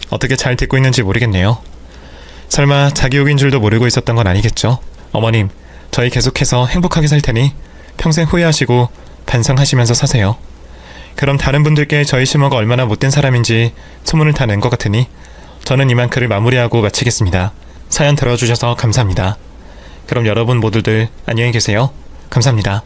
어떻게 잘 듣고 있는지 모르겠네요. 설마 자기 욕인 줄도 모르고 있었던 건 아니겠죠? 어머님, 저희 계속해서 행복하게 살 테니 평생 후회하시고 반성하시면서 사세요. 그럼 다른 분들께 저희 시모가 얼마나 못된 사람인지 소문을 다 낸 것 같으니 저는 이만 글을 마무리하고 마치겠습니다. 사연 들어주셔서 감사합니다. 그럼 여러분 모두들 안녕히 계세요. 감사합니다.